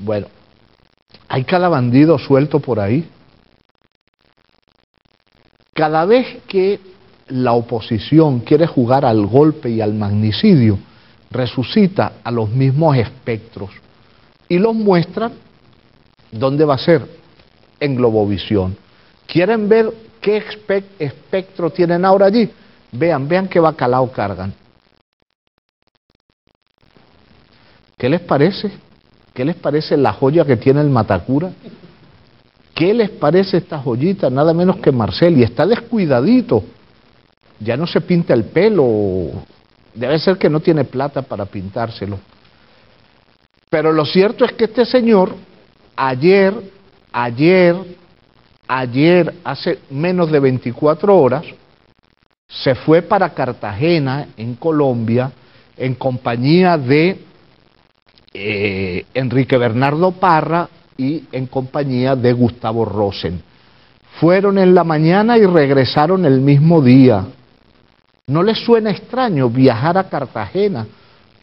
Bueno, hay cada bandido suelto por ahí. Cada vez que la oposición quiere jugar al golpe y al magnicidio, resucita a los mismos espectros y los muestra. ¿Dónde va a ser? En Globovisión. ¿Quieren ver qué espectro tienen ahora allí? Vean qué bacalao cargan. ¿Qué les parece? ¿Qué les parece la joya que tiene el Matacura? ¿Qué les parece esta joyita? Nada menos que Marcel, y está descuidadito. Ya no se pinta el pelo. Debe ser que no tiene plata para pintárselo. Pero lo cierto es que este señor, ayer, hace menos de 24 horas, se fue para Cartagena, en Colombia, en compañía de Enrique Bernardo Parra y en compañía de Gustavo Rosen. Fueron en la mañana y regresaron el mismo día. ¿No les suena extraño viajar a Cartagena,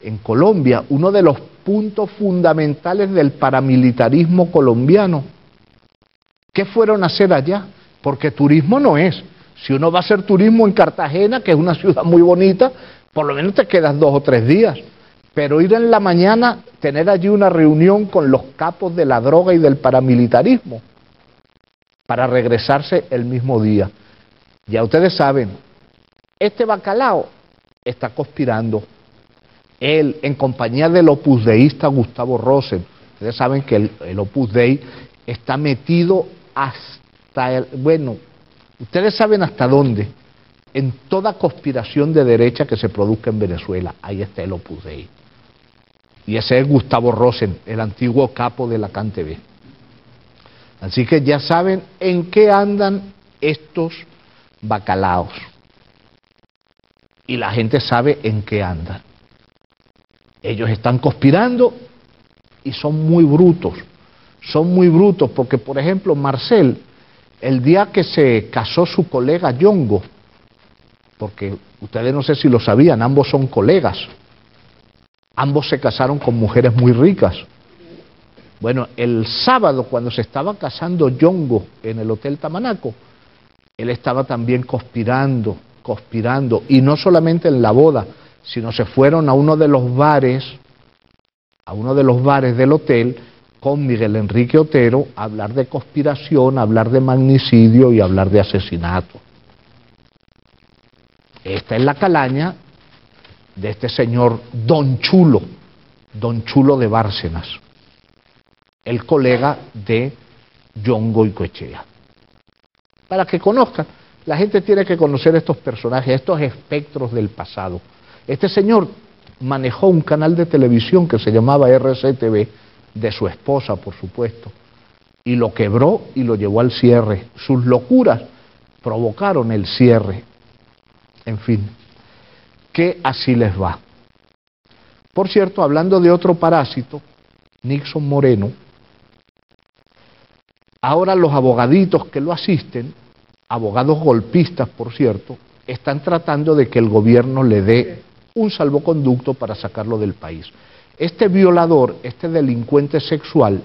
en Colombia, uno de los puntos fundamentales del paramilitarismo colombiano? ¿Qué fueron a hacer allá? Porque turismo no es. Si uno va a hacer turismo en Cartagena, que es una ciudad muy bonita, por lo menos te quedas 2 o 3 días. Pero ir en la mañana, tener allí una reunión con los capos de la droga y del paramilitarismo, para regresarse el mismo día. Ya ustedes saben, este bacalao está conspirando. Él, en compañía del opusdeísta Gustavo Rosen. Ustedes saben que el Opus Dei está metido hasta bueno, ustedes saben hasta dónde, en toda conspiración de derecha que se produzca en Venezuela. Ahí está el Opus Dei. Y ese es Gustavo Rosen, el antiguo capo de la CanTV. Así que ya saben en qué andan estos bacalaos. Y la gente sabe en qué andan. Ellos están conspirando y son muy brutos. Son muy brutos porque, por ejemplo, Marcel, el día que se casó su colega Yongo, porque ustedes no sé si lo sabían, ambos son colegas, ambos se casaron con mujeres muy ricas. Bueno, el sábado, cuando se estaba casando Yongo en el Hotel Tamanaco, él estaba también conspirando, y no solamente en la boda, sino se fueron a uno de los bares del hotel con Miguel Enrique Otero a hablar de conspiración, a hablar de magnicidio y a hablar de asesinato. Esta es la calaña de este señor Don Chulo de Bárcenas, el colega de Yongo Goicoechea. Para que conozcan, la gente tiene que conocer estos personajes, estos espectros del pasado. Este señor manejó un canal de televisión que se llamaba RCTV, de su esposa, por supuesto, y lo quebró y lo llevó al cierre. Sus locuras provocaron el cierre. En fin, que así les va. Por cierto, hablando de otro parásito, Nixon Moreno, ahora los abogaditos que lo asisten, abogados golpistas, por cierto, están tratando de que el gobierno le dé un salvoconducto para sacarlo del país. Este violador, este delincuente sexual,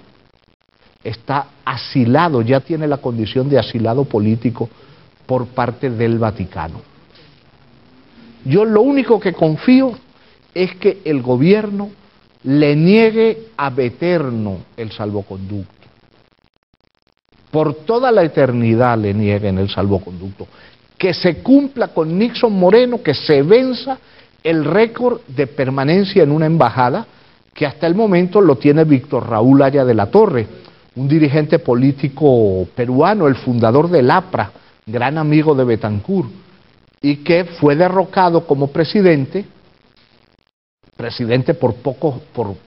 está asilado, ya tiene la condición de asilado político por parte del Vaticano. Yo lo único que confío es que el gobierno le niegue a Beterno el salvoconducto. Por toda la eternidad le nieguen el salvoconducto. Que se cumpla con Nixon Moreno, que se venza el récord de permanencia en una embajada que hasta el momento lo tiene Víctor Raúl Haya de la Torre, un dirigente político peruano, el fundador del APRA, gran amigo de Betancourt, y que fue derrocado como presidente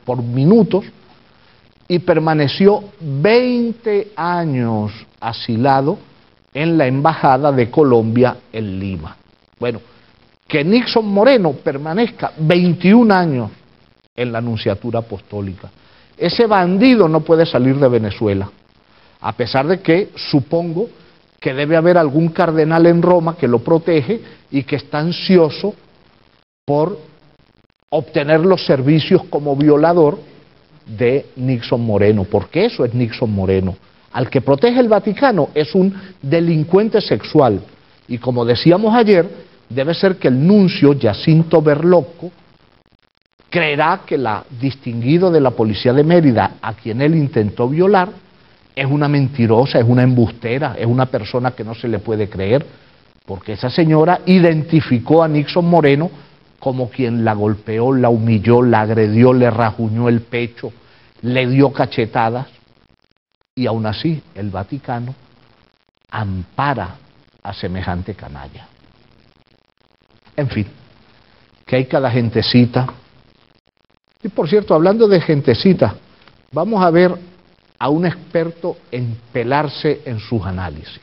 por minutos, y permaneció 20 años asilado en la embajada de Colombia en Lima. Bueno, que Nixon Moreno permanezca 21 años en la Nunciatura Apostólica. Ese bandido no puede salir de Venezuela, a pesar de que supongo que debe haber algún cardenal en Roma que lo protege y que está ansioso por obtener los servicios como violador de Nixon Moreno, porque eso es Nixon Moreno. Al que protege el Vaticano es un delincuente sexual. Y como decíamos ayer, debe ser que el nuncio Jacinto Berlocco creerá que la distinguido de la policía de Mérida, a quien él intentó violar, es una mentirosa, es una embustera, es una persona que no se le puede creer, porque esa señora identificó a Nixon Moreno como quien la golpeó, la humilló, la agredió, le rajuñó el pecho, le dio cachetadas, y aún así el Vaticano ampara a semejante canalla. En fin, que hay cada gentecita. Y por cierto, hablando de gentecita, vamos a ver a un experto en pelarse en sus análisis.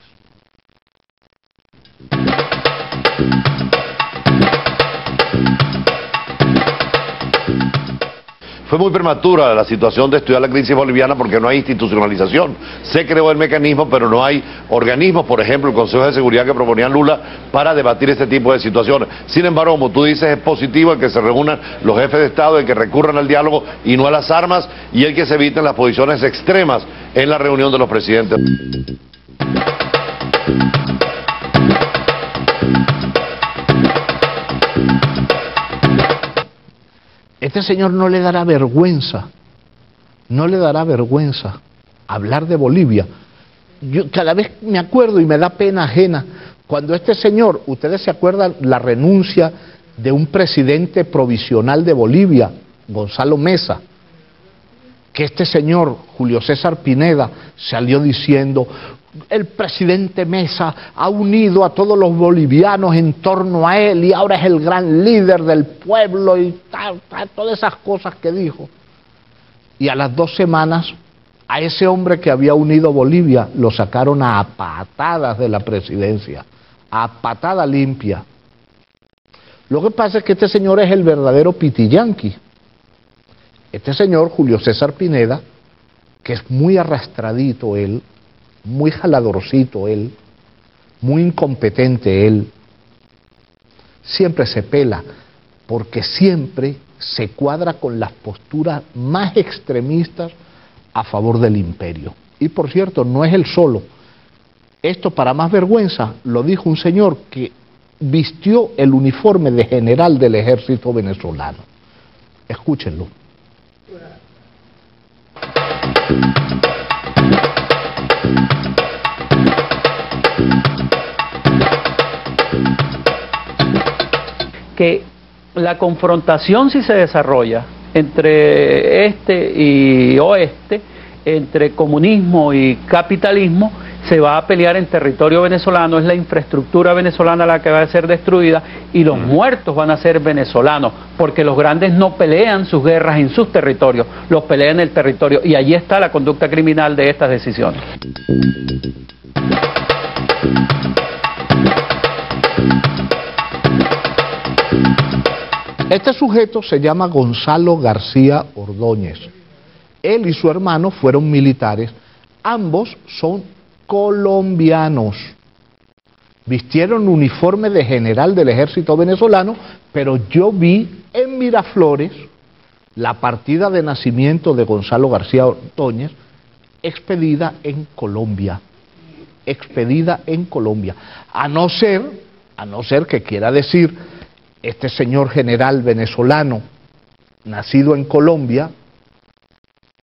Fue muy prematura la situación de estudiar la crisis boliviana porque no hay institucionalización. Se creó el mecanismo, pero no hay organismos, por ejemplo, el Consejo de Seguridad que proponía Lula para debatir este tipo de situaciones. Sin embargo, como tú dices, es positivo el que se reúnan los jefes de Estado, el que recurran al diálogo y no a las armas, y el que se eviten las posiciones extremas en la reunión de los presidentes. Este señor no le dará vergüenza hablar de Bolivia. Yo cada vez me acuerdo y me da pena ajena, cuando este señor, ustedes se acuerdan la renuncia de un presidente provisional de Bolivia, Gonzalo Mesa, que este señor, Julio César Pineda, salió diciendo: el presidente Mesa ha unido a todos los bolivianos en torno a él y ahora es el gran líder del pueblo y todas esas cosas que dijo. Y a las 2 semanas, a ese hombre que había unido Bolivia lo sacaron a patadas de la presidencia, a patada limpia. Lo que pasa es que este señor es el verdadero pitiyanqui. Este señor, Julio César Pineda, que es muy arrastradito él, muy jaladorcito él, muy incompetente él, siempre se pela, porque siempre se cuadra con las posturas más extremistas a favor del imperio. Y por cierto, no es él solo. Esto, para más vergüenza, lo dijo un señor que vistió el uniforme de general del ejército venezolano. Escúchenlo. Que la confrontación, si se desarrolla entre este y oeste, entre comunismo y capitalismo, se va a pelear en territorio venezolano, es la infraestructura venezolana la que va a ser destruida y los muertos van a ser venezolanos, porque los grandes no pelean sus guerras en sus territorios, los pelean en el territorio, y allí está la conducta criminal de estas decisiones. Este sujeto se llama Gonzalo García Ordóñez. Él y su hermano fueron militares. Ambos son colombianos. Vistieron uniforme de general del ejército venezolano, pero yo vi en Miraflores la partida de nacimiento de Gonzalo García Ordóñez expedida en Colombia. Expedida en Colombia. A no ser que quiera decir este señor general venezolano, nacido en Colombia,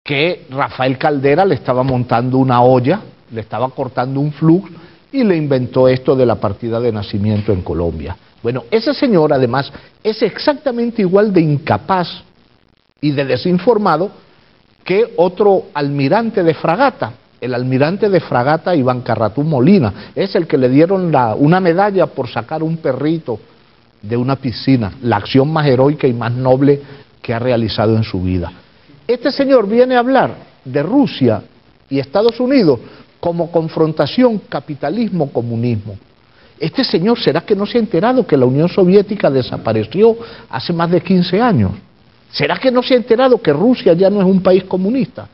que Rafael Caldera le estaba montando una olla, le estaba cortando un flux y le inventó esto de la partida de nacimiento en Colombia. Bueno, ese señor además es exactamente igual de incapaz y de desinformado que otro almirante de fragata. El almirante de fragata Iván Carratú Molina es el que le dieron una medalla por sacar un perrito de una piscina, la acción más heroica y más noble que ha realizado en su vida. Este señor viene a hablar de Rusia y Estados Unidos como confrontación capitalismo-comunismo. Este señor, ¿será que no se ha enterado que la Unión Soviética desapareció hace más de 15 años? ¿Será que no se ha enterado que Rusia ya no es un país comunista?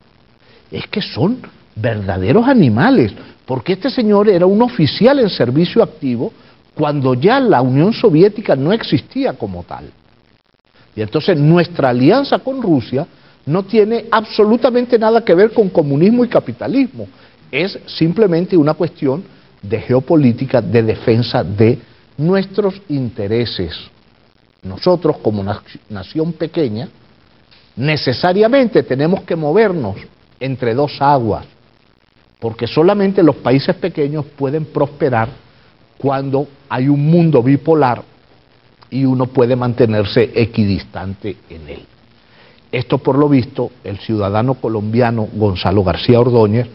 Es que son verdaderos animales, porque este señor era un oficial en servicio activo cuando ya la Unión Soviética no existía como tal. Y entonces nuestra alianza con Rusia No tiene absolutamente nada que ver con comunismo y capitalismo. Es simplemente una cuestión de geopolítica, de defensa de nuestros intereses. Nosotros, como nación pequeña, necesariamente tenemos que movernos entre dos aguas, porque solamente los países pequeños pueden prosperar cuando hay un mundo bipolar y uno puede mantenerse equidistante en él. Esto, por lo visto, el ciudadano colombiano Gonzalo García Ordóñez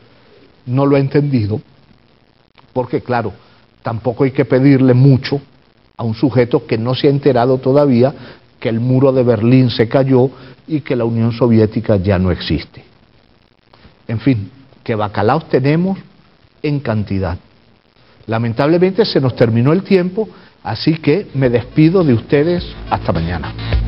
no lo ha entendido, porque claro, tampoco hay que pedirle mucho a un sujeto que no se ha enterado todavía que el muro de Berlín se cayó y que la Unión Soviética ya no existe. En fin, que bacalaos tenemos en cantidad. Lamentablemente se nos terminó el tiempo, así que me despido de ustedes hasta mañana.